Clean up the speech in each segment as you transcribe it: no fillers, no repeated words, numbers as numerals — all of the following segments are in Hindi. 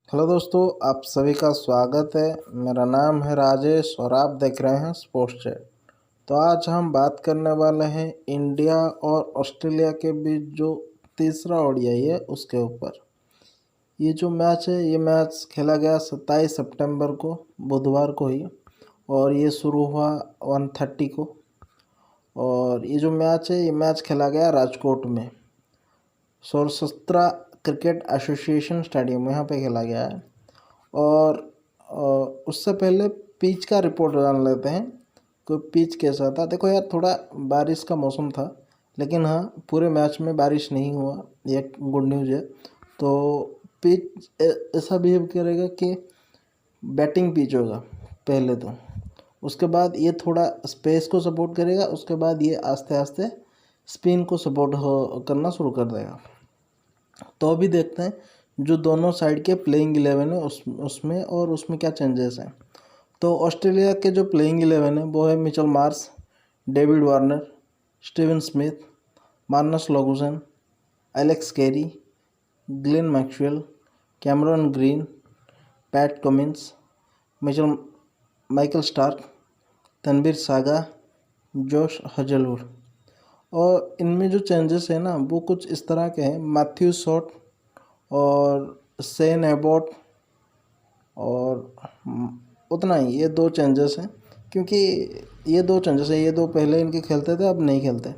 हेलो दोस्तों, आप सभी का स्वागत है। मेरा नाम है राजेश और आप देख रहे हैं स्पोर्ट्स चैट। तो आज हम बात करने वाले हैं इंडिया और ऑस्ट्रेलिया के बीच जो तीसरा ओडीआई है उसके ऊपर। ये जो मैच है ये मैच खेला गया 27 सितंबर को, बुधवार को ही, और ये शुरू हुआ 1:30 को। और ये जो मैच है ये मैच खेला गया राजकोट में, सौराष्ट्र क्रिकेट एसोसिएशन स्टेडियम, यहाँ पे खेला गया है। और उससे पहले पिच का रिपोर्ट जान लेते हैं कि पिच कैसा था। देखो यार, थोड़ा बारिश का मौसम था, लेकिन हाँ, पूरे मैच में बारिश नहीं हुआ, ये गुड न्यूज़ है। तो पिच ऐसा बिहेव करेगा कि बैटिंग पिच होगा पहले तो, उसके बाद ये थोड़ा स्पेस को सपोर्ट करेगा, उसके बाद ये आस्ते आस्ते स्पिन को सपोर्ट करना शुरू कर देगा। तो अभी देखते हैं जो दोनों साइड के प्लेइंग 11 है उसमें और उसमें क्या चेंजेस हैं। तो ऑस्ट्रेलिया के जो प्लेइंग 11 है वो है Mitchell Marsh, David Warner, Steven Smith, Marnus Labuschagne, Alex Carey, Glenn Maxwell, Cameron Green, Pat Cummins, Michael Starc, Tanveer Sangha, Josh Hazlewood. और इनमें जो चेंजेस है ना वो कुछ इस तरह के हैं। मैथ्यू शॉट और सेन एबॉट, और उतना ही, ये दो चेंजेस हैं। क्योंकि ये दो चेंजेस हैं, ये दो पहले इनके खेलते थे, अब नहीं खेलते।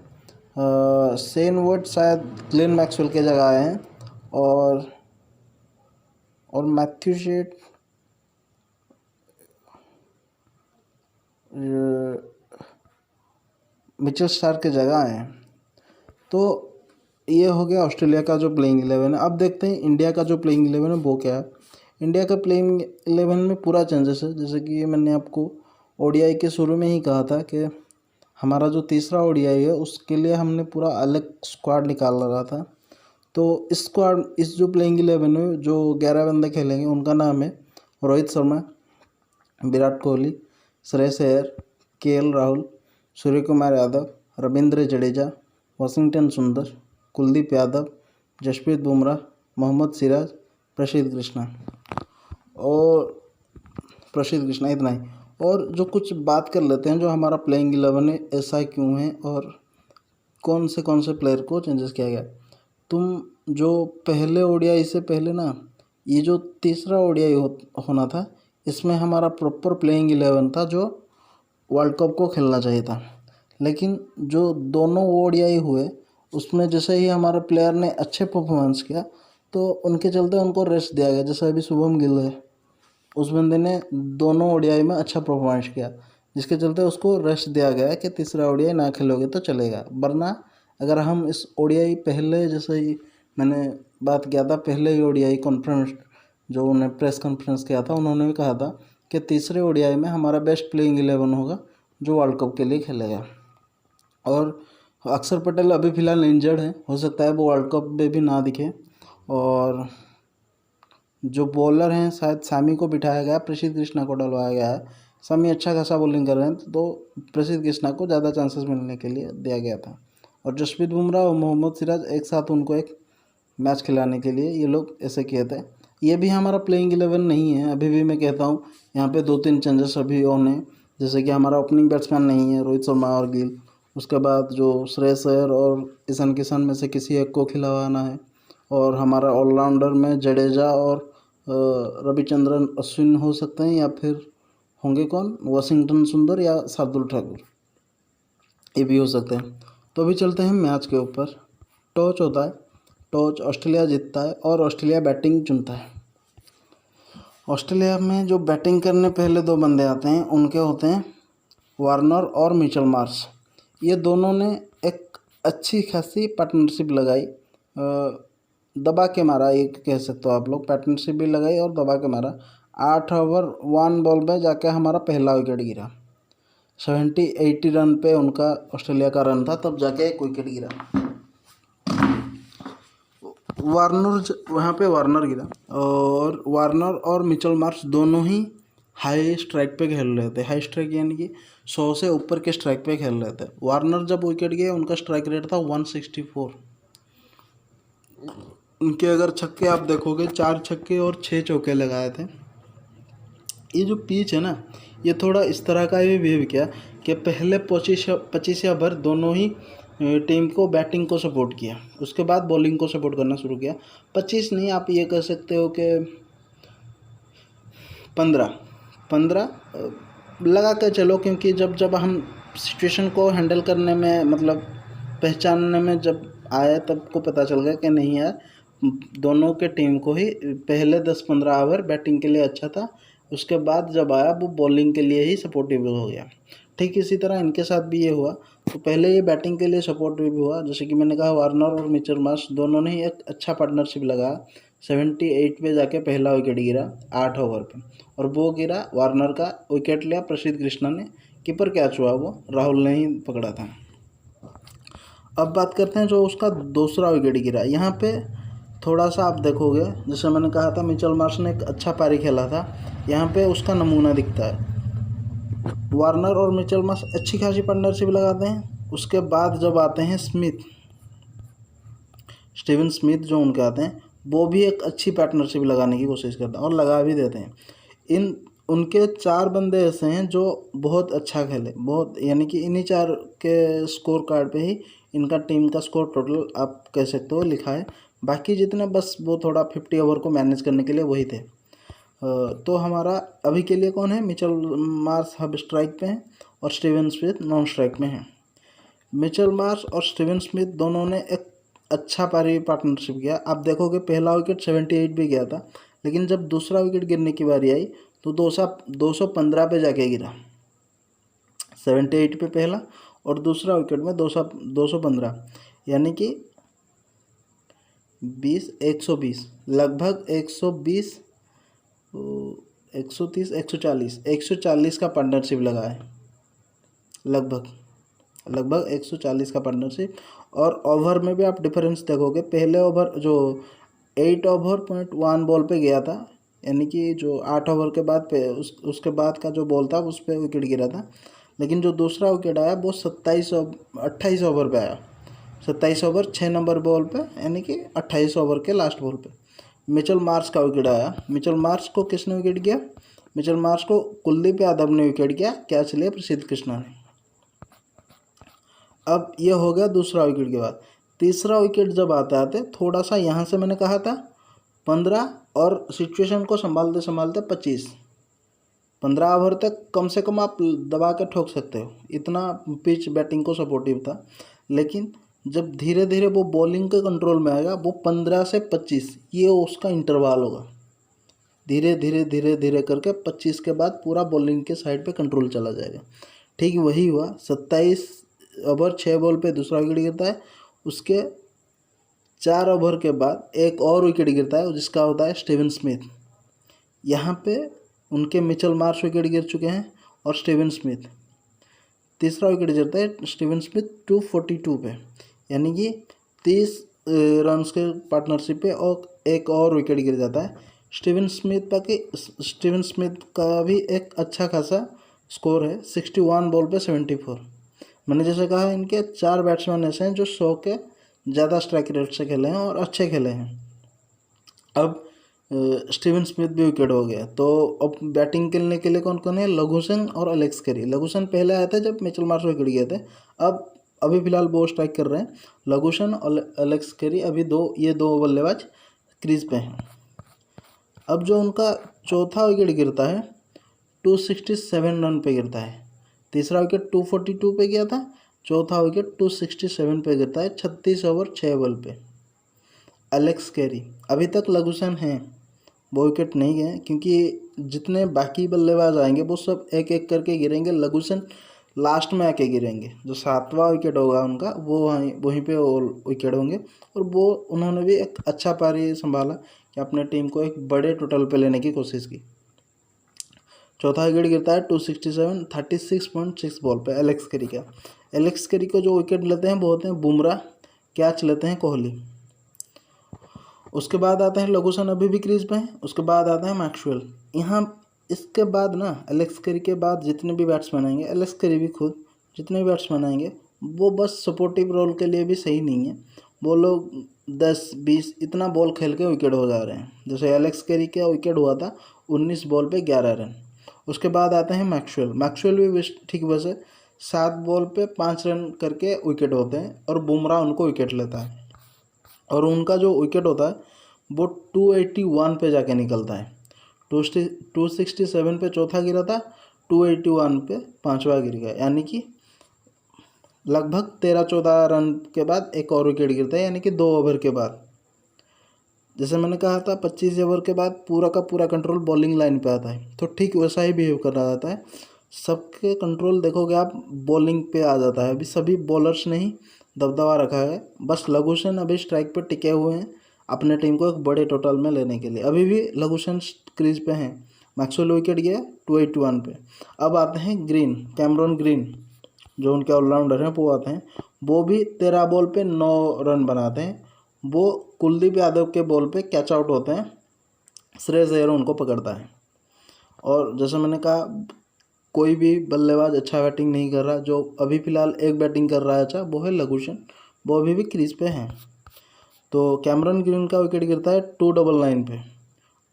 सेन वर्ड शायद ग्लेन मैक्सवेल के जगह आए हैं, और मैथ्यू शेट मिचेल स्टार्क के जगह आए हैं। तो ये हो गया ऑस्ट्रेलिया का जो प्लेइंग 11 है। अब देखते हैं इंडिया का जो प्लेइंग 11 है वो क्या है। इंडिया का प्लेइंग 11 में पूरा चेंजेस है। जैसे कि मैंने आपको ओडीआई के शुरू में ही कहा था कि हमारा जो तीसरा ओडीआई है उसके लिए हमने पूरा अलग स्क्वाड निकाल रहा था। तो इस जो प्लेइंग 11 में जो 11 बंदे खेलेंगे उनका नाम है रोहित शर्मा, विराट कोहली, श्रेयस अय्यर, केएल राहुल, सूर्य कुमार यादव, रविंद्र जडेजा, वाशिंगटन सुंदर, कुलदीप यादव, जसप्रीत बुमराह, मोहम्मद सिराज, प्रसिद्ध कृष्णा, इतना ही। और जो कुछ बात कर लेते हैं जो हमारा प्लेइंग 11 है ऐसा क्यों है और कौन से प्लेयर को चेंजेस किया गया। तुम जो पहले ओडीआई से पहले ना, ये जो तीसरा ओडीआई होना था, इसमें हमारा प्रॉपर प्लेइंग 11 था जो वर्ल्ड कप को खेलना चाहिए था। लेकिन जो दोनों ओडीआई हुए उसमें जैसे ही हमारे प्लेयर ने अच्छे परफॉर्मेंस किया तो उनके चलते उनको रेस्ट दिया गया। जैसे अभी शुभम गिल है, उस बंदे ने दोनों ओडीआई में अच्छा परफॉर्मेंस किया, जिसके चलते उसको रेस्ट दिया गया कि तीसरा ओडीआई ना खेलोगे तो चलेगा। वरना अगर हम इस ओडीआई पहले, जैसे ही मैंने बात किया था पहले ही ओडीआई कॉन्फ्रेंस, जो उन्हें प्रेस कॉन्फ्रेंस किया था, उन्होंने भी कहा था कि तीसरे ओडीआई में हमारा बेस्ट प्लेइंग 11 होगा जो वर्ल्ड कप के लिए खेलेगा। और अक्षर पटेल अभी फ़िलहाल इंजर्ड है, हो सकता है वो वर्ल्ड कप में भी ना दिखे। और जो बॉलर हैं शायद सामी को बिठाया गया, प्रसिद्ध कृष्णा को डलवाया गया है। सामी अच्छा खासा बॉलिंग कर रहे हैं, तो प्रसिद्ध कृष्णा को ज़्यादा चांसेस मिलने के लिए दिया गया था। और जसप्रीत बुमराह और मोहम्मद सिराज एक साथ उनको एक मैच खिलाने के लिए ये लोग ऐसे किए थे। ये भी हमारा प्लेइंग 11 नहीं है, अभी भी मैं कहता हूँ यहाँ पे 2-3 चेंजेस अभी ऑन है। जैसे कि हमारा ओपनिंग बैट्समैन नहीं है रोहित शर्मा और गिल, उसके बाद जो श्रेयस अय्यर और ईशान किशन में से किसी एक को खिलवाना है। और हमारा ऑलराउंडर में जडेजा और रविचंद्रन अश्विन हो सकते हैं, या फिर होंगे कौन, वाशिंगटन सुंदर या शार्दुल ठाकुर, ये भी हो सकते हैं। तो अभी चलते हैं मैच के ऊपर। टॉस होता है, टॉस ऑस्ट्रेलिया जीतता है और ऑस्ट्रेलिया बैटिंग चुनता है। ऑस्ट्रेलिया में जो बैटिंग करने पहले दो बंदे आते हैं उनके होते हैं वार्नर और मिचेल मार्श। ये दोनों ने एक अच्छी खासी पार्टनरशिप लगाई, दबा के मारा, एक कह सकते हो आप लोग, पार्टनरशिप भी लगाई और दबा के मारा। 8 ओवर 1 बॉल में जाके हमारा पहला विकेट गिरा। 70-80 रन पे उनका ऑस्ट्रेलिया का रन था, तब जाके एक विकेट गिरा। वार्नर गिरा, और वार्नर और मिचेल मार्श दोनों ही हाई स्ट्राइक पे खेल रहे थे। हाई स्ट्राइक यानी कि 100 से ऊपर के स्ट्राइक पे खेल रहे थे। वार्नर जब विकेट गए उनका स्ट्राइक रेट था 164, उनके अगर छक्के आप देखोगे 4 छक्के और 6 चौके लगाए थे। ये जो पिच है ना, ये थोड़ा इस तरह का भी बिहेव किया कि पहले 25 ओवर दोनों ही टीम को बैटिंग को सपोर्ट किया, उसके बाद बॉलिंग को सपोर्ट करना शुरू किया। 25 नहीं, आप ये कह सकते हो कि 15 लगा के चलो, क्योंकि जब हम सिचुएशन को हैंडल करने में मतलब पहचानने में जब आया तब को पता चल गया कि नहीं यार, दोनों के टीम को ही पहले 10-15 ओवर बैटिंग के लिए अच्छा था, उसके बाद जब आया वो बॉलिंग के लिए ही सपोर्टिव हो गया। ठीक इसी तरह इनके साथ भी ये हुआ। तो पहले ये बैटिंग के लिए सपोर्टिव हुआ, जैसे कि मैंने कहा वार्नर और मिचेल मार्श दोनों ने ही एक अच्छा पार्टनरशिप लगाया। 78 पे जाके पहला विकेट गिरा 8 ओवर पे, और वो गिरा वार्नर का विकेट लिया प्रसिद्ध कृष्णा ने, कीपर कैच हुआ वो राहुल ने ही पकड़ा था। अब बात करते हैं जो उसका दूसरा विकेट गिरा। यहाँ पे थोड़ा सा आप देखोगे, जैसे मैंने कहा था मिचेल मार्श ने एक अच्छा पारी खेला था, यहाँ पे उसका नमूना दिखता है। वार्नर और मिचेल मार्श अच्छी खासी पार्टनरशिप लगाते हैं। उसके बाद जब आते हैं स्टीवन स्मिथ जो उनके आते हैं, वो भी एक अच्छी पार्टनरशिप लगाने की कोशिश करते हैं और लगा भी देते हैं। उनके 4 बंदे ऐसे हैं जो बहुत अच्छा खेले, बहुत, यानी कि इन्हीं 4 के स्कोर कार्ड पे ही इनका टीम का स्कोर टोटल आप कह सकते हो लिखा है। बाकी जितने बस वो थोड़ा 50 ओवर को मैनेज करने के लिए वही थे। तो हमारा अभी के लिए कौन है, मिचेल मार्श अब स्ट्राइक पे हैं और स्टीवन स्मिथ नॉन स्ट्राइक में हैं। मिचेल मार्श और स्टीवन स्मिथ दोनों ने एक अच्छा पार्टनरशिप किया। आप देखोगे पहला विकेट 78 पे गया था, लेकिन जब दूसरा विकेट गिरने की बारी आई तो 215 पे जाके गिरा। 78 पे पहला और दूसरा विकेट में 215, यानी कि 120 लगभग 120 130 140 का पार्टनरशिप लगा है, लगभग 140 का पार्टनरशिप। और ओवर में भी आप डिफरेंस देखोगे, पहले ओवर जो 8 ओवर 0.1 बॉल पे गया था, यानी कि जो 8 ओवर के बाद पे उसके बाद का जो बॉल था उस पर विकेट गिरा था। लेकिन जो दूसरा विकेट आया वो 28 ओवर पे आया, 27 ओवर 6 नंबर बॉल पे, यानी कि 28 ओवर के लास्ट बॉल पे मिचेल मार्श का विकेट आया। मिचेल मार्श को किसने विकेट किया, मिचेल मार्श को कुलदीप यादव ने विकेट किया, कैच लिया प्रसिद्ध कृष्णा ने। अब ये हो गया दूसरा विकेट के बाद। तीसरा विकेट जब आते थोड़ा सा यहाँ से मैंने कहा था 15 और सिचुएशन को संभालते संभालते 15 ओवर तक कम से कम आप दबा के ठोक सकते हो, इतना पिच बैटिंग को सपोर्टिव था। लेकिन जब धीरे धीरे वो बॉलिंग के कंट्रोल में आएगा, वो 15 से 25 ये उसका इंटरवल होगा, धीरे धीरे धीरे धीरे करके 25 के बाद पूरा बॉलिंग के साइड पे कंट्रोल चला जाएगा। ठीक वही हुआ। 27 ओवर 6 बॉल पे दूसरा विकेट गिरता है, उसके 4 ओवर के बाद एक और विकेट गिरता है जिसका होता है स्टीवन स्मिथ। यहाँ पे उनके मिचेल मार्श विकेट गिर चुके हैं और स्टीवन स्मिथ, तीसरा विकेट गिरता है स्टीवन स्मिथ 242 पे, यानी कि 30 रन्स के पार्टनरशिप पे और एक और विकेट गिर जाता है स्टीवन स्मिथ का भी एक अच्छा खासा स्कोर है, 61 बॉल पे 74। मैंने जैसे कहा इनके 4 बैट्समैन ऐसे हैं जो 100 के ज़्यादा स्ट्राइक रेट से खेले हैं और अच्छे खेले हैं। अब स्टीवन स्मिथ भी विकेट हो गया, तो अब बैटिंग खेलने के लिए कौन कौन है, लघुसेन और एलेक्स कैरी। लघुसेन पहले आए थे जब मिचेल मार्श विकेट गए थे, अभी फिलहाल वो स्ट्राइक कर रहे हैं। लघुसेन और एलेक्स कैरी अभी ये दो बल्लेबाज क्रीज पे हैं। अब जो उनका चौथा विकेट गिरता है 267 रन पे गिरता है, तीसरा विकेट 242 पे गया था, चौथा विकेट 267 पे गिरता है 36 ओवर 6 बॉल पे। एलेक्स कैरी, अभी तक लघुसेन हैं, वो विकेट नहीं गए, क्योंकि जितने बाकी बल्लेबाज आएंगे वो सब एक एक करके गिरेंगे, लघुसेन लास्ट में आके गिरेंगे। जो 7वां विकेट होगा उनका वो वहीं पे विकेट होंगे। और वो उन्होंने भी एक अच्छा पारी संभाला कि अपने टीम को एक बड़े टोटल पे लेने की कोशिश की। चौथा विकेट गिरता है 267 36.6 बॉल पे एलेक्स कैरी का। एलेक्स कैरी को जो विकेट लेते हैं वो होते हैं बुमराह, कैच लेते हैं कोहली। उसके बाद आता है लघुसेन, अभी भी क्रीज पे हैं। उसके बाद आता है मैक्सवेल। यहाँ इसके बाद ना एलेक्स कैरी के बाद जितने भी बैट्समैन आएंगे, एलेक्स कैरी भी खुद जितने भी बैट्समैन आएंगे वो बस सपोर्टिव रोल के लिए भी सही नहीं है। वो लोग 10-20 इतना बॉल खेल के विकेट हो जा रहे हैं। जैसे एलेक्स कैरी का विकेट हुआ था 19 बॉल पे 11 रन। उसके बाद आते हैं मैक्सवेल भी ठीक वैसे 7 बॉल पे 5 रन करके विकेट होते हैं और बुमराह उनको विकेट लेता है और उनका जो विकेट होता है वो 281 पे जाके निकलता है। 267 पे चौथा गिरा था, 281 पे पाँचवा गिर गया, यानी कि लगभग 13-14 रन के बाद एक और विकेट गिरता है, यानी कि 2 ओवर के बाद। जैसे मैंने कहा था 25 ओवर के बाद पूरा का पूरा कंट्रोल बॉलिंग लाइन पे आता है, तो ठीक वैसा ही बिहेव कर रहा जाता है। सबके कंट्रोल देखोगे आप बॉलिंग पे आ जाता है। अभी सभी बॉलर्स ने ही दबदबा रखा है, बस लघु सेन अभी स्ट्राइक पे टिके हुए हैं अपने टीम को एक बड़े टोटल में लेने के लिए। अभी भी लघु सेन क्रीज पे हैं। मैक्सवेल विकेट गया 281 पे। अब आते हैं कैमरॉन ग्रीन जो उनके ऑलराउंडर हैं वो आते हैं। वो भी 13 बॉल पे 9 रन बनाते हैं। वो कुलदीप यादव के बॉल पे कैच आउट होते हैं, श्रेयस अय्यर उनको पकड़ता है। और जैसे मैंने कहा कोई भी बल्लेबाज अच्छा बैटिंग नहीं कर रहा। जो अभी फ़िलहाल एक बैटिंग कर रहा है अच्छा, वो है लघु सेन, वो अभी भी क्रीज पे हैं। तो कैमरॉन ग्रीन का विकेट गिरता है 299 पे।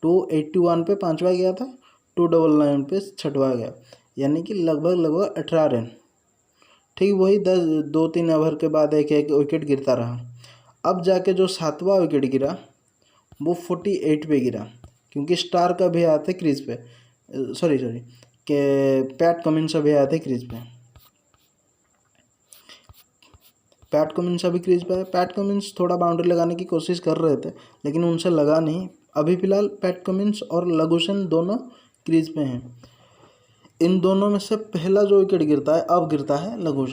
281 पे पाँचवा गया था, 299 पे छठवा गया, यानी कि लगभग 18 रन। ठीक वही 2-3 ओवर के बाद एक एक विकेट गिरता रहा। अब जाके जो 7वां विकेट गिरा वो 48 पे गिरा, क्योंकि स्टार्क अभी आए थे क्रीज पे, सॉरी के पैट कमिंस अभी आए थे क्रीज पे। पैट कमिंस अभी क्रीज पे है। पैट कमिंस थोड़ा बाउंड्री लगाने की कोशिश कर रहे थे लेकिन उनसे लगा नहीं। अभी फ़िलहाल पैट कमिंस और लघु सेन दोनों क्रीज पे हैं। इन दोनों में से पहला जो विकेट गिरता है अब गिरता है लघु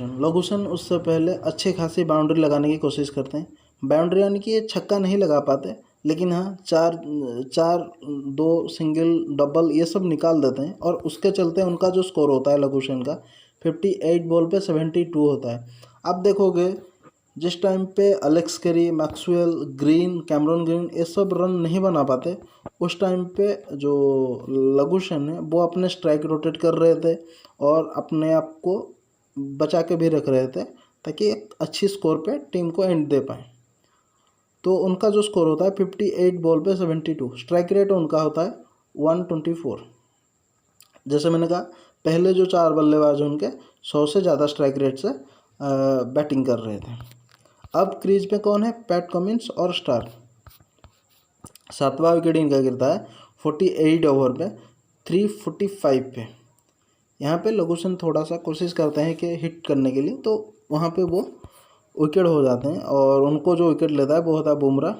सेन उससे पहले अच्छे खासी बाउंड्री लगाने की कोशिश करते हैं। बाउंड्री यानी कि ये छक्का नहीं लगा पाते, लेकिन हाँ 2 सिंगल डबल ये सब निकाल देते हैं और उसके चलते उनका जो स्कोर होता है लघु सेन का 58 बॉल पे 72 होता है। आप देखोगे जिस टाइम पे Alex Carey, Maxwell, Cameron green ये सब रन नहीं बना पाते, उस टाइम पे जो लघु सेन है वो अपने स्ट्राइक रोटेट कर रहे थे और अपने आप को बचा के भी रख रहे थे ताकि एक अच्छी स्कोर पे टीम को एंड दे पाए। तो उनका जो स्कोर होता है 58 बॉल पे 72, स्ट्राइक रेट उनका होता है 124। जैसे मैंने कहा पहले जो 4 बल्लेबाज हैं उनके 100 से ज़्यादा स्ट्राइक रेट से बैटिंग कर रहे थे। अब क्रीज पे कौन है? पैट कमिंस और स्टार्क। 7वां विकेट इनका गिरता है 48 ओवर पे 345 पे। यहाँ पे लघु सेन थोड़ा सा कोशिश करते हैं कि हिट करने के लिए, तो वहाँ पे वो विकेट हो जाते हैं और उनको जो विकेट लेता है वो होता है बुमराह।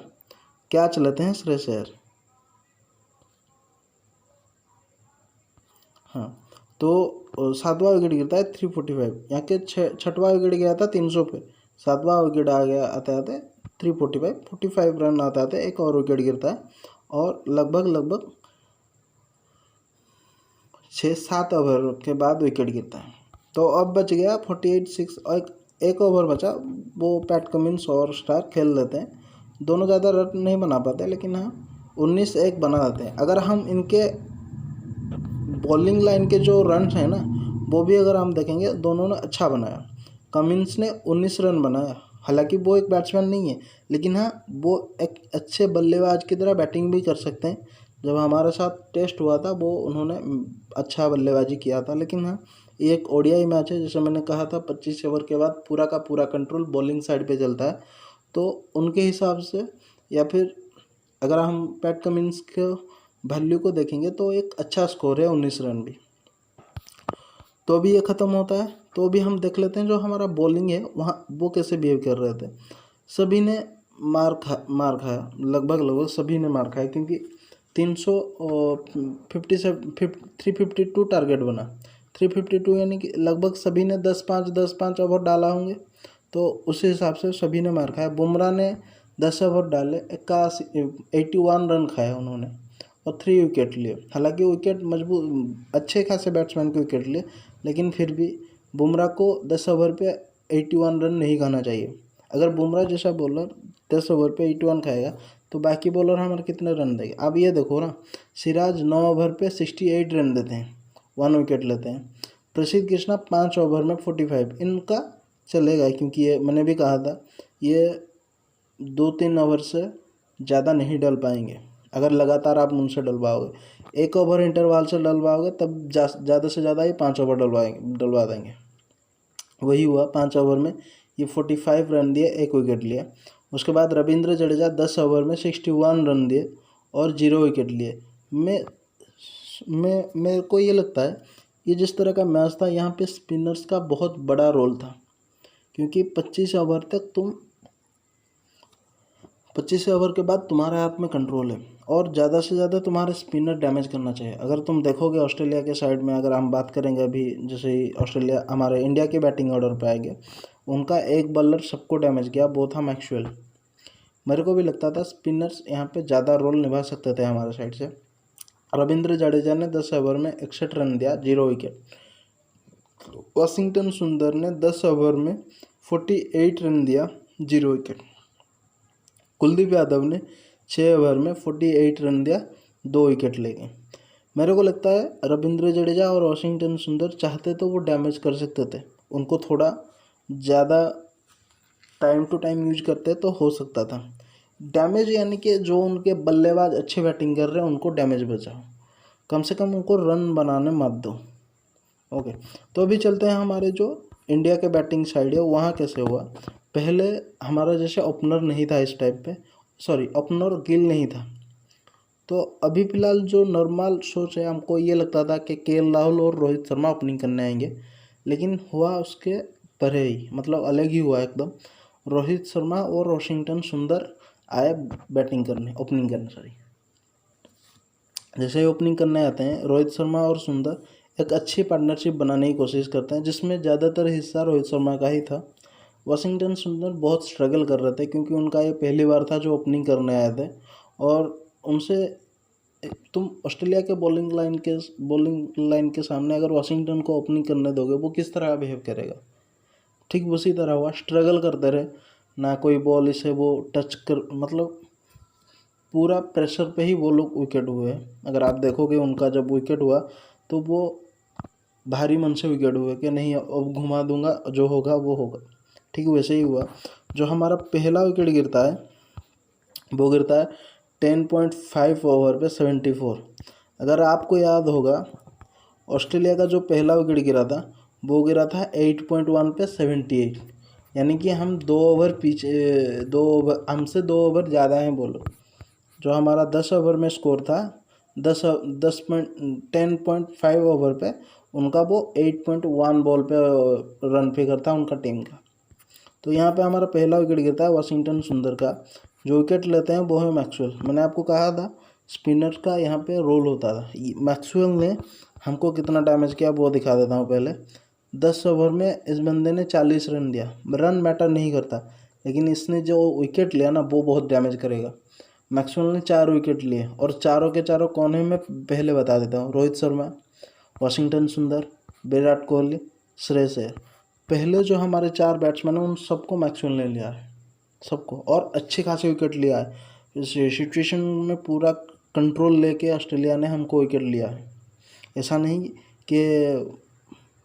कैच लेते हैं श्रेयस अय्यर। हाँ, तो 7वां विकेट गिरता है 345। यहाँ के 6वां विकेट गया था 300 पे, 7वां विकेट आ गया आते आते 45 रन आते आते एक और विकेट गिरता है और लगभग 6-7 ओवर के बाद विकेट गिरता है। तो अब बच गया 48-6 और एक ओवर बचा, वो पैट कमिंस और स्टार्क खेल लेते हैं। दोनों ज़्यादा रन नहीं बना पाते, लेकिन हाँ 19-1 बना देते हैं। अगर हम इनके बॉलिंग लाइन के जो रन हैं ना वो भी अगर हम देखेंगे दोनों ने अच्छा बनाया। कमिंस ने 19 रन बनाया, हालांकि वो एक बैट्समैन नहीं है, लेकिन हाँ वो एक अच्छे बल्लेबाज की तरह बैटिंग भी कर सकते हैं। जब हमारे साथ टेस्ट हुआ था वो उन्होंने अच्छा बल्लेबाजी किया था। लेकिन हाँ ये एक ओडीआई मैच है, जैसे मैंने कहा था 25 ओवर के बाद पूरा का पूरा कंट्रोल बॉलिंग साइड पे चलता है। तो उनके हिसाब से या फिर अगर हम पैट कमिंस के वैल्यू को देखेंगे तो एक अच्छा स्कोर है 19 रन भी। तो अभी ये ख़त्म होता है तो अभी हम देख लेते हैं जो हमारा बॉलिंग है वहाँ वो कैसे बिहेव कर रहे थे। सभी ने मार खाया, लगभग सभी ने मार खाया, क्योंकि 352 टारगेट बना। 352 यानी कि लगभग सभी ने 10-5 ओवर डाला होंगे, तो उस हिसाब से सभी ने मार खाया। बुमराह ने 10 ओवर डाले, 81 रन खाए उन्होंने और 3 विकेट लिए। हालांकि विकेट मजबूत अच्छे खासे बैट्समैन के विकेट लिए, लेकिन फिर भी बुमराह को 10 ओवर पे 81 रन नहीं खाना चाहिए। अगर बुमराह जैसा बॉलर 10 ओवर पे 81 खाएगा तो बाकी बॉलर हमारे कितने रन देंगे? अब ये देखो ना, सिराज 9 ओवर पे 68 रन देते हैं, 1 विकेट लेते हैं। प्रसिद्ध कृष्णा 5 ओवर में 45, इनका चलेगा, क्योंकि ये मैंने भी कहा था ये 2-3 ओवर से ज़्यादा नहीं डल पाएंगे। अगर लगातार आप उनसे डलवाओगे, 1 ओवर इंटरवल से डलवाओगे तब ज़्यादा से ज़्यादा ये 5 ओवर डलवा देंगे। वही हुआ, 5 ओवर में ये 45 रन दिए, 1 विकेट लिया। उसके बाद रविंद्र जडेजा 10 ओवर में 61 रन दिए और 0 विकेट लिए। मेरे को ये लगता है ये जिस तरह का मैच था, यहाँ पे स्पिनर्स का बहुत बड़ा रोल था, क्योंकि 25 ओवर के बाद तुम्हारे हाथ में कंट्रोल है और ज़्यादा से ज़्यादा तुम्हारे स्पिनर डैमेज करना चाहिए। अगर तुम देखोगे ऑस्ट्रेलिया के साइड में, अगर हम बात करेंगे अभी, जैसे ही ऑस्ट्रेलिया हमारे इंडिया के बैटिंग ऑर्डर पे आएंगे, उनका एक बॉलर सबको डैमेज किया, वो था मैक्सवेल। मेरे को भी लगता था स्पिनर्स यहाँ पे ज़्यादा रोल निभा सकते थे हमारे साइड से। रविंद्र जडेजा ने 10 ओवर में 61 रन दिया, 0 विकेट। वाशिंगटन सुंदर ने 10 ओवर में 48 रन दिया, 0 विकेट। कुलदीप यादव ने 6 ओवर में 48 रन दिया, 2 विकेट ले गए। मेरे को लगता है रविंद्र जडेजा और वाशिंगटन सुंदर चाहते तो वो डैमेज कर सकते थे, उनको थोड़ा ज़्यादा टाइम टू टाइम यूज करते तो हो सकता था डैमेज, यानी कि जो उनके बल्लेबाज अच्छे बैटिंग कर रहे हैं उनको डैमेज बचाओ, कम से कम उनको रन बनाने मत दो। ओके, तो अभी चलते हैं हमारे जो इंडिया के बैटिंग साइड है वहाँ कैसे हुआ। पहले हमारा जैसे ओपनर नहीं था इस टाइप पे, सॉरी ओपनर गिल नहीं था, तो अभी फ़िलहाल जो नॉर्मल सोच है, हमको ये लगता था कि केएल राहुल और रोहित शर्मा ओपनिंग करने आएंगे, लेकिन हुआ उसके परे ही, मतलब अलग ही हुआ एकदम। रोहित शर्मा और वाशिंगटन सुंदर आए ओपनिंग करने सॉरी। जैसे ही ओपनिंग करने आते हैं, रोहित शर्मा और सुंदर एक अच्छी पार्टनरशिप बनाने की कोशिश करते हैं, जिसमें ज़्यादातर हिस्सा रोहित शर्मा का ही था। वाशिंगटन सुंदर बहुत स्ट्रगल कर रहे थे, क्योंकि उनका ये पहली बार था जो ओपनिंग करने आए थे, और उनसे तुम ऑस्ट्रेलिया के बॉलिंग लाइन के सामने अगर वाशिंगटन को ओपनिंग करने दोगे, वो किस तरह का बिहेव करेगा। ठीक उसी तरह हुआ, स्ट्रगल करते रहे, ना कोई बॉल इसे वो टच कर, मतलब पूरा प्रेशर पे ही वो लोग विकेट हुए। अगर आप देखोगे उनका जब विकेट हुआ तो वो भारी मन से विकेट हुए कि नहीं अब घुमा दूंगा, जो होगा वो होगा। ठीक वैसे ही हुआ, जो हमारा पहला विकेट गिरता है वो गिरता है 10.5 ओवर पे 74। अगर आपको याद होगा, ऑस्ट्रेलिया का जो पहला विकेट गिरा था वो गिरा था 8.1 पे 78, यानी कि हम 2 ओवर पीछे, 2 ओवर हमसे 2 ओवर ज़्यादा हैं बोलो। जो हमारा 10 ओवर में स्कोर था, 10.5 ओवर पे, उनका वो 8.1 बॉल पे रन फिगर था उनका टीम का। तो यहाँ पे हमारा पहला विकेट गिरता है वाशिंगटन सुंदर का। जो विकेट लेते हैं वो है मैक्सवेल। मैंने आपको कहा था स्पिनर का यहाँ पे रोल होता था। मैक्सवेल ने हमको कितना डैमेज किया वो दिखा देता हूँ पहले। 10 ओवर में इस बंदे ने 40 रन दिया। रन मैटर नहीं करता, लेकिन इसने जो विकेट लिया ना वो बहुत डैमेज करेगा। मैक्सवेल ने 4 विकेट लिए, और चारों के चारों कौन है मैं पहले बता देता हूँ। रोहित शर्मा, वाशिंगटन सुंदर, विराट कोहली, श्रेयस अय्यर। पहले जो हमारे 4 बैट्समैन हैं उन सबको मैक्सवेल ने लिया है, सबको, और अच्छे खासे विकेट लिया है। इस सिचुएशन में पूरा कंट्रोल लेके ऑस्ट्रेलिया ने हमको विकेट लिया है। ऐसा नहीं कि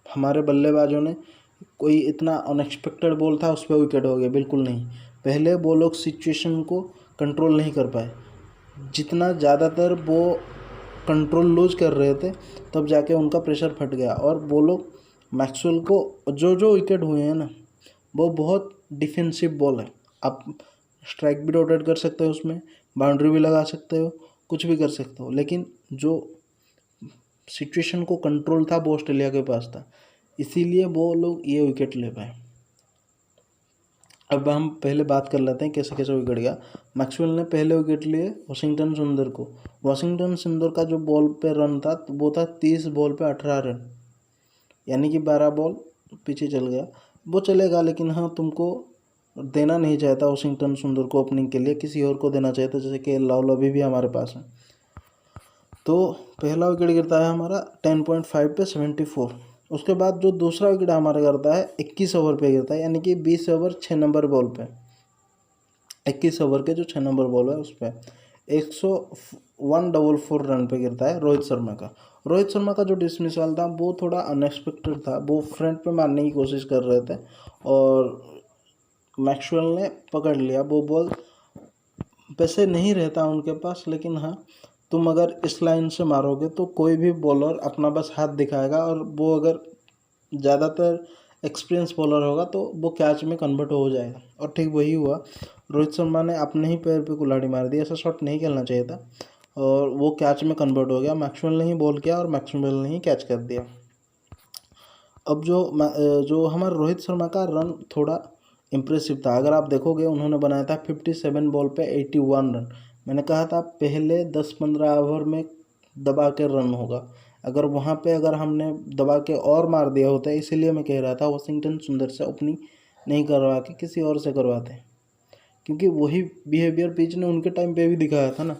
हमारे बल्लेबाजों ने कोई इतना अनएक्सपेक्टेड बॉल था उस पर विकेट हो गया, बिल्कुल नहीं। पहले वो लोग सिचुएशन को कंट्रोल नहीं कर पाए, जितना ज़्यादातर वो कंट्रोल लूज कर रहे थे तब जाके उनका प्रेशर फट गया, और वो लोग मैक्सवेल को जो विकेट हुए हैं ना वो बहुत डिफेंसिव बॉल है। आप स्ट्राइक भी रोटेट कर सकते हो, उसमें बाउंड्री भी लगा सकते हो, कुछ भी कर सकते हो, लेकिन जो सिचुएशन को कंट्रोल था वो ऑस्ट्रेलिया के पास था, इसीलिए वो लोग ये विकेट ले पाए। अब हम पहले बात कर लेते हैं कैसे कैसे विकेट गया। मैक्सवेल ने पहले विकेट लिए वाशिंगटन सुंदर को। वाशिंगटन सुंदर का जो बॉल पे रन था वो था 30 बॉल पे 18 रन, यानी कि 12 बॉल पीछे चल गया। वो चलेगा, लेकिन हाँ तुमको देना नहीं चाहता वाशिंगटन सुंदर को ओपनिंग के लिए, किसी और को देना चाहता, जैसे केएल राहुल अभी भी हमारे पास है। तो पहला विकेट गिरता है हमारा 10.5 पे 74। उसके बाद जो दूसरा विकेट हमारा गिरता है 21 ओवर पे गिरता है, यानी कि 20 ओवर 6 नंबर बॉल पे, 21 ओवर के जो 6 नंबर बॉल है उस पर 144 रन पे गिरता है रोहित शर्मा का। रोहित शर्मा का जो डिसमिसल था वो थोड़ा अनएक्सपेक्टेड था, वो फ्रंट पे मारने की कोशिश कर रहे थे और मैक्सवेल ने पकड़ लिया। वो बॉल वैसे नहीं रहता उनके पास, लेकिन हाँ, तुम अगर इस लाइन से मारोगे तो कोई भी बॉलर अपना बस हाथ दिखाएगा, और वो अगर ज़्यादातर एक्सपीरियंस बॉलर होगा तो वो कैच में कन्वर्ट हो जाएगा। और ठीक वही हुआ, रोहित शर्मा ने अपने ही पैर पे कुल्हाड़ी मार दी। ऐसा शॉट नहीं खेलना चाहिए था, और वो कैच में कन्वर्ट हो गया। मैक्सवेल ने ही बॉल किया और मैक्सवेल ने ही कैच कर दिया। अब जो हमारा रोहित शर्मा का रन थोड़ा इम्प्रेसिव था। अगर आप देखोगे, उन्होंने बनाया था 57 बॉल पे 81 रन। मैंने कहा था पहले 10-15 ओवर में दबा के रन होगा। अगर हमने दबा के और मार दिया होता, इसीलिए मैं कह रहा था वाशिंगटन सुंदर से ओपनिंग नहीं करवा के किसी और से करवाते, क्योंकि वही बिहेवियर पिच ने उनके टाइम पे भी दिखाया था ना।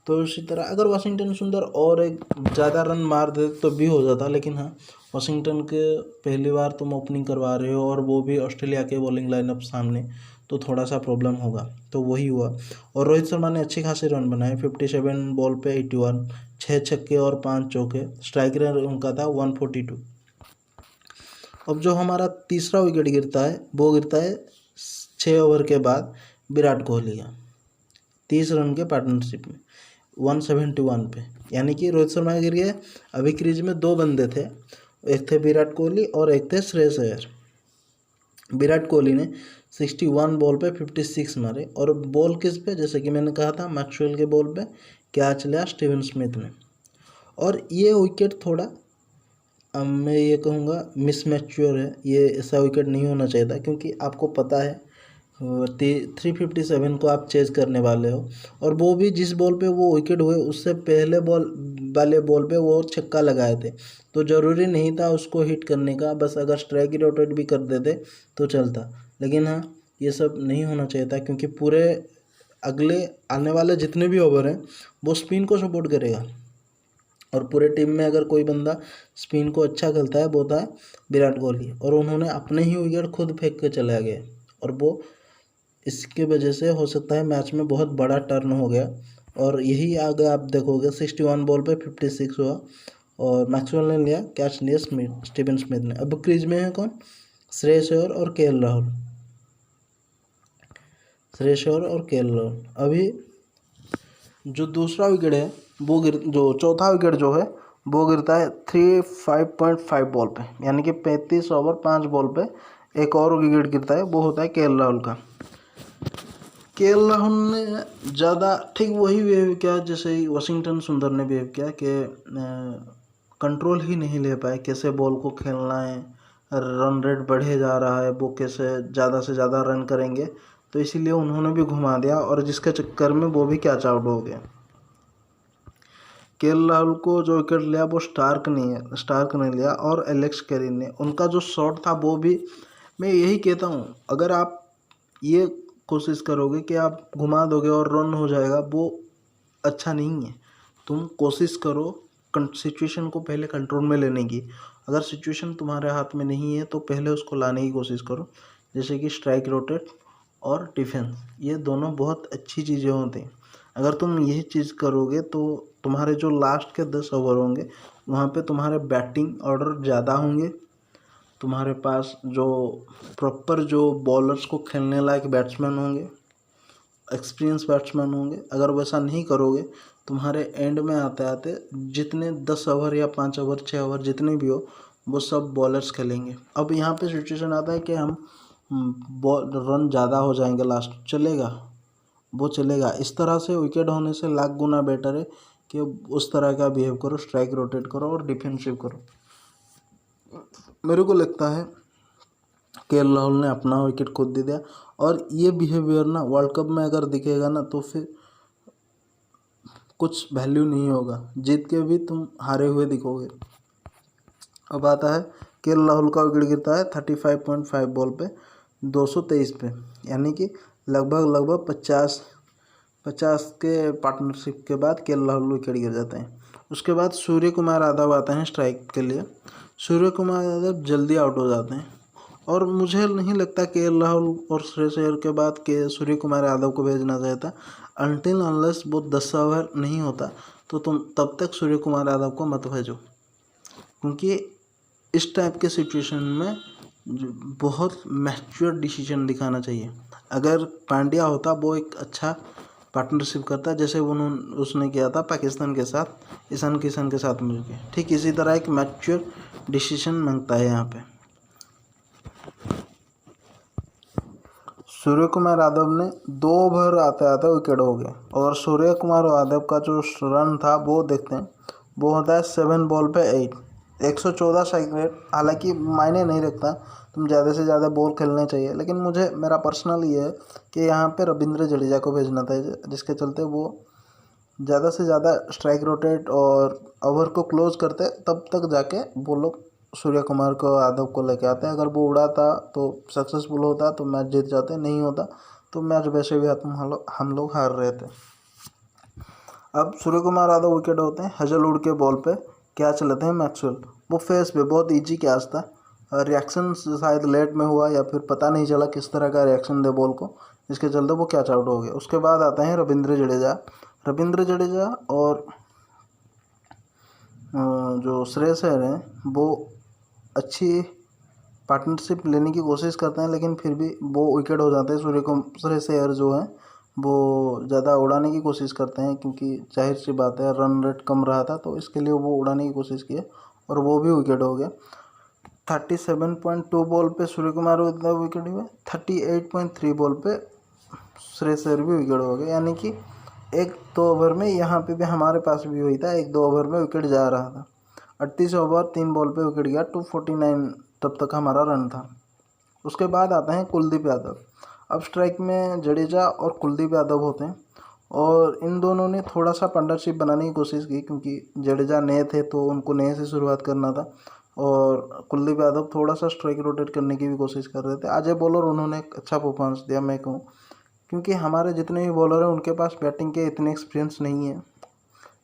तो इसी तरह अगर वाशिंगटन सुंदर और एक ज़्यादा रन मार दे तो भी हो जाता, लेकिन हाँ, वाशिंगटन के पहली बार तुम ओपनिंग करवा रहे हो और वो भी ऑस्ट्रेलिया के बॉलिंग लाइनअप सामने, तो थोड़ा सा प्रॉब्लम होगा। तो वही हुआ, और रोहित शर्मा ने अच्छे खासे रन बनाए। 57 बॉल पे 81, 6 छक्के और 5 चौके। स्ट्राइक रेट उनका था 142। अब जो हमारा तीसरा विकेट गिरता है, वो गिरता है 6 ओवर के बाद विराट कोहली का 30 रन के पार्टनरशिप में 171 पे। यानी कि रोहित शर्मा गिर गए। अभी क्रीज में 2 बंदे थे, एक थे विराट कोहली और एक थे श्रेयस अय्यर। विराट कोहली ने 61 बॉल पे 56 मारे, और बॉल किस पे, जैसे कि मैंने कहा था मैक्सवेल के बॉल पे कैच लिया स्टीवन स्मिथ ने। और ये विकेट थोड़ा, अब मैं ये कहूँगा, मिसमैच्योर है। ये ऐसा विकेट नहीं होना चाहिए था, क्योंकि आपको पता है 357 को आप चेज करने वाले हो, और वो भी जिस बॉल पे वो विकेट हुए उससे पहले बॉल पे वो छक्का लगाए थे। तो ज़रूरी नहीं था उसको हिट करने का, बस अगर स्ट्राइक रोटेट भी कर देते तो चलता। लेकिन हाँ, ये सब नहीं होना चाहिए था, क्योंकि पूरे अगले आने वाले जितने भी ओवर हैं वो स्पिन को सपोर्ट करेगा। और पूरे टीम में अगर कोई बंदा स्पिन को अच्छा खेलता है वो था विराट कोहली, और उन्होंने अपने ही विकेट खुद फेंक के चला गया, और वो इसके वजह से हो सकता है मैच में बहुत बड़ा टर्न हो गया। और यही आगे आप देखोगे 61 बॉल पे 56 हुआ, और मैक्सवेल ने लिया, कैच लिया स्टीवन स्मिथ ने। अब क्रीज में है कौन, श्रेयस अय्यर और केएल राहुल। श्रेयस अय्यर और केएल राहुल। अभी जो दूसरा विकेट है जो चौथा विकेट जो है वो गिरता है 35.5 बॉल पे, यानी कि 35 ओवर 5 बॉल पे एक और विकेट गिरता है, वो होता है केएल राहुल का। केएल राहुल ने ज़्यादा ठीक वही बिहेव किया जैसे ही वाशिंगटन सुंदर ने बिहेव किया, कि कंट्रोल ही नहीं ले पाए कैसे बॉल को खेलना है। रन रेट बढ़े जा रहा है, वो कैसे ज़्यादा से ज़्यादा रन करेंगे, तो इसीलिए उन्होंने भी घुमा दिया, और जिसके चक्कर में वो भी कैच आउट हो गए। केएल राहुल को जो विकेट लिया वो स्टार्क ने लिया, और एलेक्स कैरिन ने। उनका जो शॉट था वो भी, मैं यही कहता हूँ, अगर आप ये कोशिश करोगे कि आप घुमा दोगे और रन हो जाएगा, वो अच्छा नहीं है। तुम कोशिश करो सिचुएशन को पहले कंट्रोल में लेने की। अगर सिचुएशन तुम्हारे हाथ में नहीं है तो पहले उसको लाने की कोशिश करो, जैसे कि स्ट्राइक रोटेट और डिफेंस, ये दोनों बहुत अच्छी चीज़ें होती हैं। अगर तुम यही चीज़ करोगे तो तुम्हारे जो लास्ट के 10 ओवर होंगे वहाँ पे तुम्हारे बैटिंग ऑर्डर ज़्यादा होंगे, तुम्हारे पास जो प्रॉपर जो बॉलर्स को खेलने लायक बैट्समैन होंगे, एक्सपीरियंस बैट्समैन होंगे। अगर वैसा नहीं करोगे, तुम्हारे एंड में आते आते जितने 10 ओवर या 5 ओवर 6 ओवर जितने भी हो, वो सब बॉलर्स खेलेंगे। अब यहाँ पे सिचुएशन आता है कि हम बॉल रन ज़्यादा हो जाएंगे लास्ट, चलेगा, वो चलेगा। इस तरह से विकेट होने से लाख गुना बेटर है कि उस तरह का बिहेव करो, स्ट्राइक रोटेट करो और डिफेंसिव करो। मेरे को लगता है केएल राहुल ने अपना विकेट खुद दे दिया, और ये बिहेवियर ना वर्ल्ड कप में अगर दिखेगा ना तो फिर कुछ वैल्यू नहीं होगा, जीत के भी तुम हारे हुए दिखोगे। अब आता है केएल राहुल का विकेट गिरता है 35.5 बॉल पे 223 पे, यानी कि लगभग 50 के पार्टनरशिप के बाद केएल राहुल विकेट गिर जाते हैं। उसके बाद सूर्य कुमार यादव आते हैं स्ट्राइक के लिए। सूर्य कुमार यादव जल्दी आउट हो जाते हैं, और मुझे नहीं लगता केएल राहुल और श्रेयस अय्यर के बाद के सूर्य कुमार यादव को भेजना चाहिए था। अनटिल अनलेस वो 10 ओवर नहीं होता तो तुम तब तक सूर्य कुमार यादव को मत भेजो, क्योंकि इस टाइप के सिचुएशन में बहुत मैच्योर डिसीजन दिखाना चाहिए। अगर पांड्या होता वो एक अच्छा पार्टनरशिप करता, जैसे उन्होंने उसने किया था पाकिस्तान के साथ, ईशान किशन के साथ मिलके, ठीक इसी तरह एक मैच्योर डिसीजन मांगता है यहाँ पे। सूर्य कुमार यादव ने 2 ओवर आते आते विकेट हो गए, और सूर्य कुमार यादव का जो रन था वो देखते हैं, वो होता है 7 बॉल पे 8, 114 स्ट्राइक रेट। हालांकि मायने नहीं रखता, तुम ज़्यादा से ज़्यादा बॉल खेलने चाहिए, लेकिन मुझे मेरा पर्सनल ये है कि यहाँ पे रविंद्र जडेजा को भेजना था, जिसके चलते वो ज़्यादा से ज़्यादा स्ट्राइक रोटेट और ओवर को क्लोज करते, तब तक जाके वो लोग सूर्य कुमार को यादव को लेके आते हैं। अगर वो उड़ाता तो सक्सेसफुल होता तो मैच जीत जाते, नहीं होता तो मैच वैसे भी हम लोग हार रहे थे। अब सूर्य कुमार यादव विकेट होते हैं, हजलवुड के बॉल पे कैच लेते हैं मैक्सवेल, वो फेस पे बहुत इजी कैच था। रिएक्शन शायद लेट में हुआ या फिर पता नहीं चला किस तरह का रिएक्शन दे बॉल को, जिसके चलते वो कैच आउट हो गया। उसके बाद आते हैं रविंद्र जडेजा और जो श्रेयस अय्यर हैं वो अच्छी पार्टनरशिप लेने की कोशिश करते हैं, लेकिन फिर भी वो विकेट हो जाते हैं। श्रेयस अय्यर जो है वो ज़्यादा उड़ाने की कोशिश करते हैं, क्योंकि जाहिर सी बात है रन रेट कम रहा था, तो इसके लिए वो उड़ाने की कोशिश किए और वो भी विकेट हो गया। 37.2 बॉल पे सूर्य कुमार यादव विकेट हुए, 38.3 बॉल पे श्रेयस अय्यर भी विकेट हो गए। यानी कि 1-2 ओवर में यहाँ पे भी हमारे पास भी हुई था, 1-2 ओवर में विकेट जा रहा था। 38 ओवर 3 बॉल पे विकेट गया, 249 तब तक हमारा रन था। उसके बाद आते हैं कुलदीप यादव। अब स्ट्राइक में जडेजा और कुलदीप यादव होते हैं, और इन दोनों ने थोड़ा सा पार्टनरशिप बनाने की कोशिश की, क्योंकि जडेजा नए थे तो उनको नए से शुरुआत करना था, और कुलदीप यादव थोड़ा सा स्ट्राइक रोटेट करने की भी कोशिश कर रहे थे। आज ए बॉलर उन्होंने एक अच्छा परफॉर्मेंस दिया मैं कहूँ, क्योंकि हमारे जितने भी बॉलर हैं उनके पास बैटिंग के इतने एक्सपीरियंस नहीं है,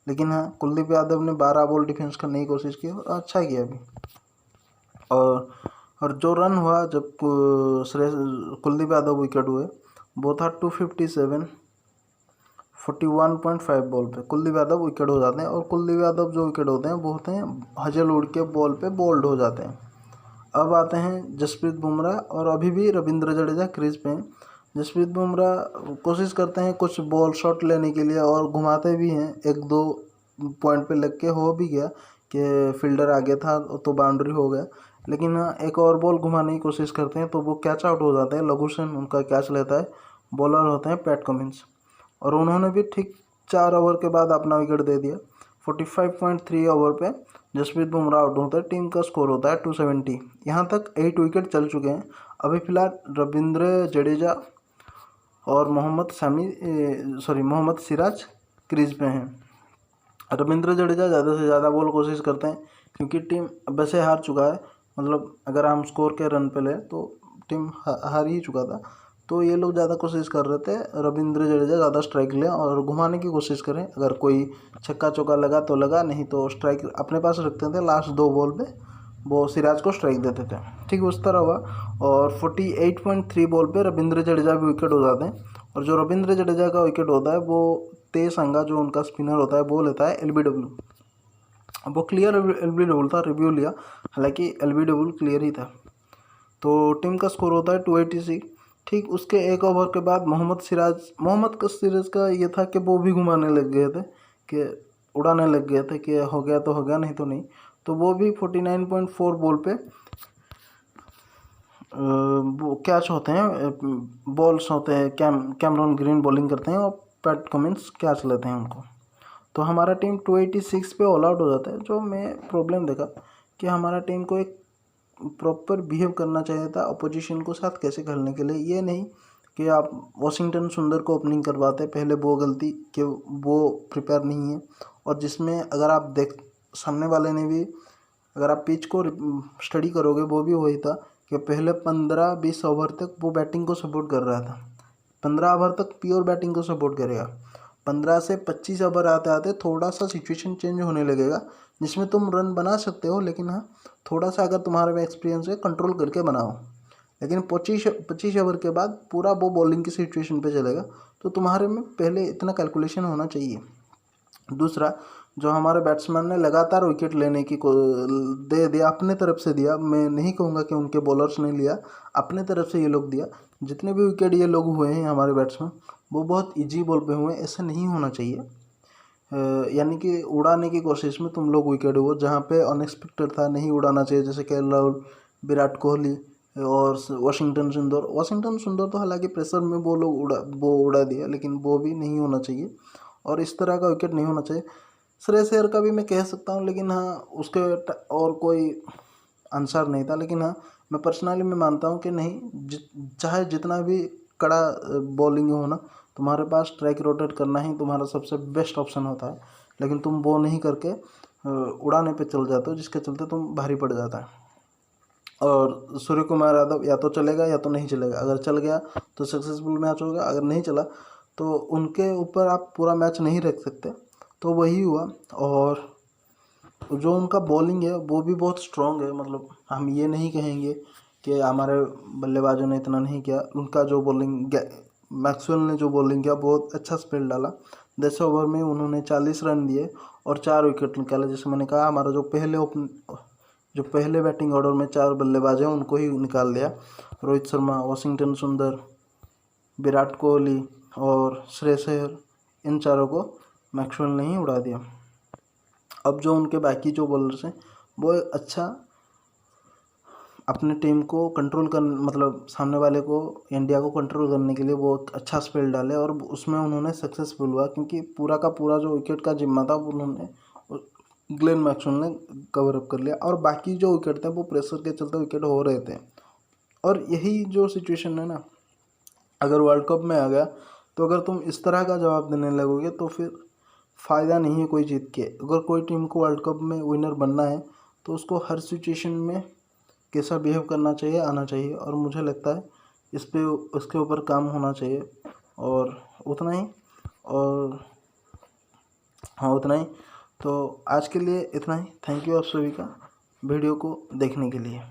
लेकिन हाँ कुलदीप यादव ने 12 बॉल डिफेंस करने की कोशिश की और अच्छा किया भी। और जो रन हुआ जब कुलदीप यादव विकेट हुए वो था 257, 41.5 बॉल पे कुलदीप यादव विकेट हो जाते हैं। और कुलदीप यादव जो विकेट होते हैं वो होते हैं हजलवुड के बॉल पे बोल्ड हो जाते हैं। अब आते हैं जसप्रीत बुमराह, और अभी भी रविंद्र जडेजा क्रीज पे हैं। जसप्रीत बुमराह कोशिश करते हैं कुछ बॉल शॉट लेने के लिए और घुमाते भी हैं, 1-2 पॉइंट पे लग के हो भी गया कि फील्डर आगे था तो बाउंड्री हो गया, लेकिन एक और बॉल घुमाने की कोशिश करते हैं तो वो कैच आउट हो जाते हैं। लघु सेन उनका कैच लेता है, बॉलर होते हैं पैट कमिंस, और उन्होंने भी ठीक 4 ओवर के बाद अपना विकेट दे दिया। 45.3 ओवर पे जसप्रीत बुमराह आउट होता है, टीम का स्कोर होता है 270। यहाँ तक 8 विकेट चल चुके हैं। अभी फिलहाल रविंद्र जडेजा और मोहम्मद सिराज क्रीज पे हैं। रविंद्र जडेजा ज़्यादा से ज़्यादा बॉल कोशिश करते हैं, क्योंकि टीम वैसे हार चुका है, मतलब अगर हम स्कोर के रन पे ले तो टीम हार ही चुका था, तो ये लोग ज़्यादा कोशिश कर रहे थे रविंद्र जडेजा ज़्यादा स्ट्राइक लें और घुमाने की कोशिश करें। अगर कोई छक्का चौका लगा तो लगा, नहीं तो स्ट्राइक अपने पास रखते थे। लास्ट 2 बॉल पे वो सिराज को स्ट्राइक देते थे, ठीक उस तरह हुआ। और 48.3 बॉल पे रविंद्र जडेजा भी विकेट हो जाते हैं, और जो रविंद्र जडेजा का विकेट होता है वो तेज संगा जो उनका स्पिनर होता है वो लेता है LBW। वो क्लियर LBW था, रिव्यू लिया, हालांकि LBW क्लियर ही था। तो टीम का स्कोर होता है 286। ठीक उसके 1 ओवर के बाद मोहम्मद सिराज का ये था कि वो भी घुमाने लग गए थे, कि उड़ाने लग गए थे कि हो गया तो हो गया, नहीं तो नहीं। तो वो भी 49.4 बॉल पे वो कैच होते हैं, बॉल्स होते हैं। कैमरन ग्रीन बॉलिंग करते हैं और पैट कमिंस कैच लेते हैं उनको। तो हमारा टीम 286 पे ऑल आउट हो जाता है। जो मैं प्रॉब्लम देखा कि हमारा टीम को एक प्रॉपर बिहेव करना चाहिए था अपोजिशन को साथ कैसे खेलने के लिए। ये नहीं कि आप वॉशिंगटन सुंदर को ओपनिंग करवाते, पहले वो गलती कि वो प्रिपेयर नहीं है। और जिसमें अगर आप सामने वाले ने भी, अगर आप पिच को स्टडी करोगे, वो भी वही था कि पहले 15-20 ओवर तक वो बैटिंग को सपोर्ट कर रहा था। 15 ओवर तक प्योर बैटिंग को सपोर्ट करेगा। 15 से 25 ओवर आते आते थोड़ा सा सिचुएशन चेंज होने लगेगा, जिसमें तुम रन बना सकते हो, लेकिन हाँ थोड़ा सा अगर तुम्हारे में एक्सपीरियंस है कंट्रोल करके बनाओ। लेकिन 25 ओवर के बाद पूरा वो बॉलिंग की सिचुएशन पे चलेगा, तो तुम्हारे में पहले इतना कैलकुलेशन होना चाहिए। दूसरा, जो हमारे बैट्समैन ने लगातार विकेट लेने की दे दिया, अपने तरफ से दिया। मैं नहीं कहूँगा कि उनके बॉलर्स ने लिया, अपने तरफ से ये लोग दिया। जितने भी विकेट ये लोग हुए हैं हमारे बैट्समैन, वो बहुत इजी बॉल पे हुए। ऐसा नहीं होना चाहिए, यानी कि उड़ाने की कोशिश में तुम लोग विकेट हुए जहाँ पे अनएक्सपेक्टेड था, नहीं उड़ाना चाहिए। जैसे केएल राहुल, विराट कोहली और वाशिंगटन सुंदर तो हालांकि प्रेशर में वो उड़ा दिया, लेकिन वो भी नहीं होना चाहिए और इस तरह का विकेट नहीं होना चाहिए। श्रेयस अय्यर का भी मैं कह सकता हूँ, लेकिन हाँ उसके और कोई आंसर नहीं था। लेकिन हाँ मैं पर्सनली मानता हूँ कि नहीं, चाहे जितना भी कड़ा बॉलिंग हो ना, तुम्हारे पास ट्रैक रोटेट करना ही तुम्हारा सबसे बेस्ट ऑप्शन होता है। लेकिन तुम वो नहीं करके उड़ाने पे चल जाते हो, जिसके चलते तुम भारी पड़ जाता है। और सूर्य कुमार यादव या तो चलेगा या तो नहीं चलेगा। अगर चल गया तो सक्सेसफुल मैच होगा, अगर नहीं चला तो उनके ऊपर आप पूरा मैच नहीं रख सकते। तो वही हुआ। और जो उनका बॉलिंग है वो भी बहुत स्ट्रॉन्ग है। मतलब हम ये नहीं कहेंगे कि हमारे बल्लेबाजों ने इतना नहीं किया। उनका जो बॉलिंग, मैक्सवेल ने जो बॉलिंग किया, बहुत अच्छा स्पेल डाला। 10 ओवर में उन्होंने 40 रन दिए और 4 विकेट निकाले। जैसे मैंने कहा, हमारा जो पहले बैटिंग ऑर्डर में 4 बल्लेबाज हैं उनको ही निकाल दिया। रोहित शर्मा, वाशिंगटन सुंदर, विराट कोहली और श्रेयस अय्यर, इन चारों को मैक्सवेल ने ही उड़ा दिया। अब जो उनके बाकी जो बॉलर्स हैं वो अच्छा अपने टीम को कंट्रोल कर, मतलब सामने वाले को, इंडिया को कंट्रोल करने के लिए वो अच्छा स्पेल डाले और उसमें उन्होंने सक्सेसफुल हुआ। क्योंकि पूरा का पूरा जो विकेट का जिम्मा था उन्होंने ग्लेन मैक्सवेल ने कवर अप कर लिया। और बाकी जो विकेट थे वो प्रेशर के चलते विकेट हो रहे थे। और यही जो सिचुएशन है ना, अगर वर्ल्ड कप में आ गया तो अगर तुम इस तरह का जवाब देने लगोगे तो फिर फ़ायदा नहीं है कोई जीत के। अगर कोई टीम को वर्ल्ड कप में विनर बनना है तो उसको हर सिचुएशन में कैसा बिहेव करना चाहिए, आना चाहिए। और मुझे लगता है इस पे उसके ऊपर काम होना चाहिए। और उतना ही। और हाँ, उतना ही। तो आज के लिए इतना ही। थैंक यू आप सभी का वीडियो को देखने के लिए।